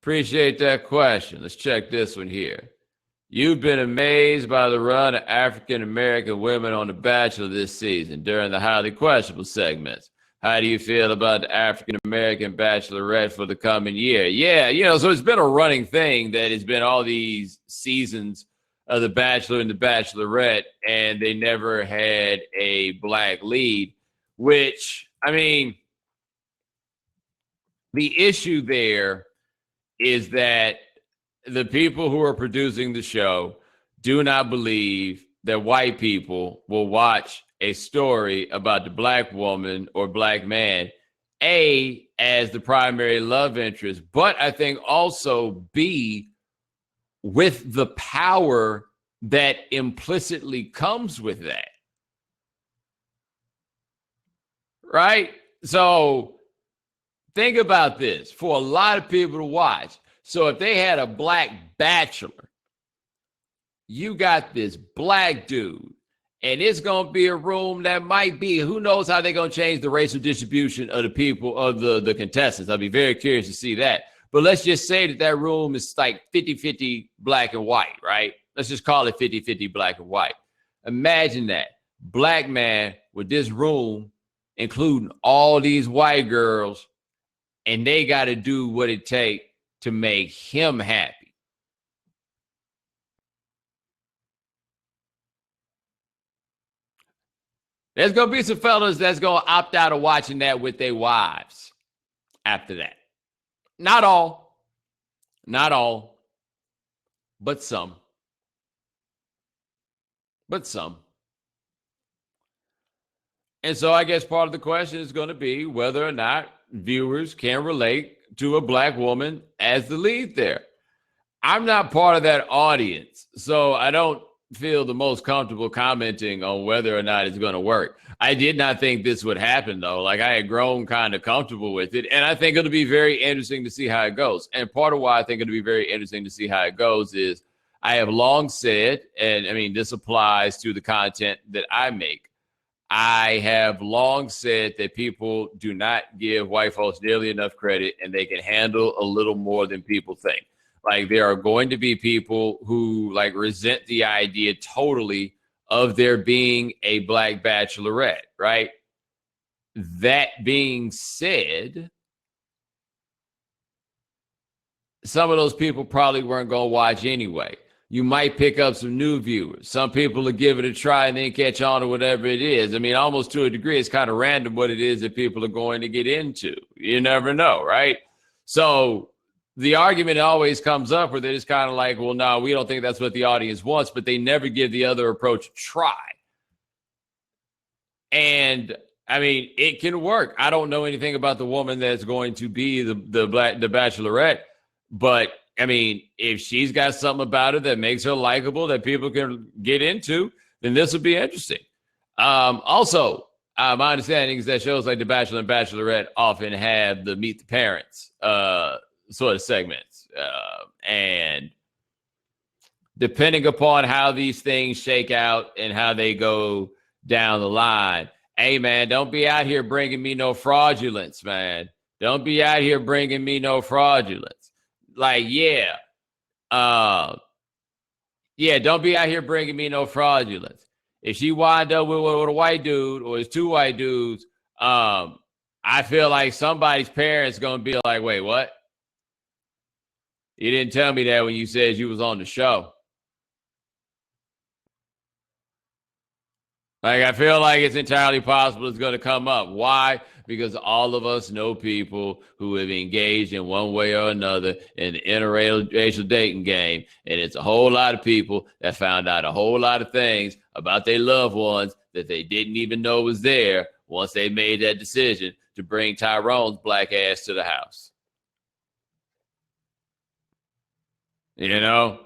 Appreciate that question. Let's check this one here. You've been amazed by the run of African American women on The Bachelor this season during the highly questionable segments. How do you feel about the African American Bachelorette for the coming year? Yeah, so it's been a running thing that it's been all these seasons of The Bachelor and The Bachelorette, and they never had a black lead, which, I mean, the issue there is that the people who are producing the show do not believe that white people will watch a story about the black woman or black man, A, as the primary love interest, but I think also B, with the power that implicitly comes with that. Right? So think about this for a lot of people to watch. So if they had a black bachelor, you got this black dude, and it's going to be a room that might be, who knows how they're going to change the racial distribution of the people, of the contestants. I'll be very curious to see that. But let's just say that room is like 50-50 black and white, right? Let's just call it 50-50 black and white. Imagine that. Black man with this room, including all these white girls, and they got to do what it takes to make him happy. There's going to be some fellas that's going to opt out of watching that with their wives after that. Not all, but some. And so I guess part of the question is going to be whether or not viewers can relate to a black woman as the lead there. I'm not part of that audience, so I don't feel the most comfortable commenting on whether or not it's going to work. I did not think this would happen, though. Like, I had grown kind of comfortable with it, and I think it'll be very interesting to see how it goes. And part of why I think it'll be very interesting to see how it goes is I have long said, and I mean, this applies to the content that I make, I have long said that people do not give white folks nearly enough credit, and they can handle a little more than people think. Like, there are going to be people who like resent the idea totally of there being a black bachelorette, right? That being said, some of those people probably weren't going to watch anyway. You might pick up some new viewers. Some people will give it a try and then catch on to whatever it is. I mean, almost to a degree, it's kind of random what it is that people are going to get into. You never know, right? So the argument always comes up where they're just kind of like, well, no, we don't think that's what the audience wants, but they never give the other approach a try. And I mean, it can work. I don't know anything about the woman that's going to be the bachelorette, but I mean, if she's got something about her that makes her likable that people can get into, then this will be interesting. Also, my understanding is that shows like The Bachelor and Bachelorette often have the Meet the Parents sort of segments. And depending upon how these things shake out and how they go down the line, hey, man, don't be out here bringing me no fraudulence, man. Don't be out here bringing me no fraudulence. Like, don't be out here bringing me no fraudulence. If she wind up with a white dude or it's two white dudes, I feel like somebody's parents going to be like, wait, what? You didn't tell me that when you said you was on the show. Like, I feel like it's entirely possible it's going to come up. Why? Because all of us know people who have engaged in one way or another in the interracial dating game. And it's a whole lot of people that found out a whole lot of things about their loved ones that they didn't even know was there once they made that decision to bring Tyrone's black ass to the house. You know?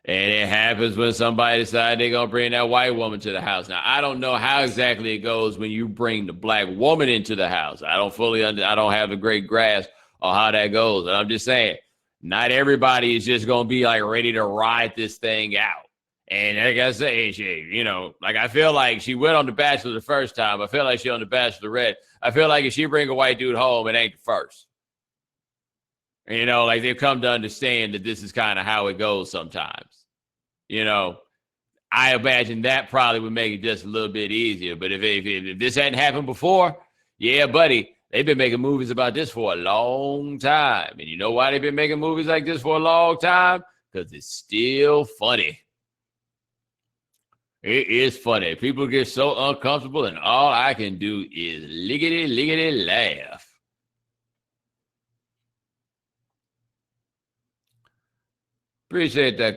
And it happens when somebody decides they're going to bring that white woman to the house. Now, I don't know how exactly it goes when you bring the black woman into the house. I don't have a great grasp on how that goes. And I'm just saying, not everybody is just going to be like ready to ride this thing out. And like I say, I feel like she went on The Bachelor the first time. I feel like she on The Bachelorette. I feel like if she bring a white dude home, it ain't the first. You know, like they've come to understand that this is kind of how it goes sometimes. You know, I imagine that probably would make it just a little bit easier. But if this hadn't happened before, yeah, buddy, they've been making movies about this for a long time. And you know why they've been making movies like this for a long time? Because it's still funny. It is funny. People get so uncomfortable, and all I can do is lickety, lickety laugh. Appreciate that.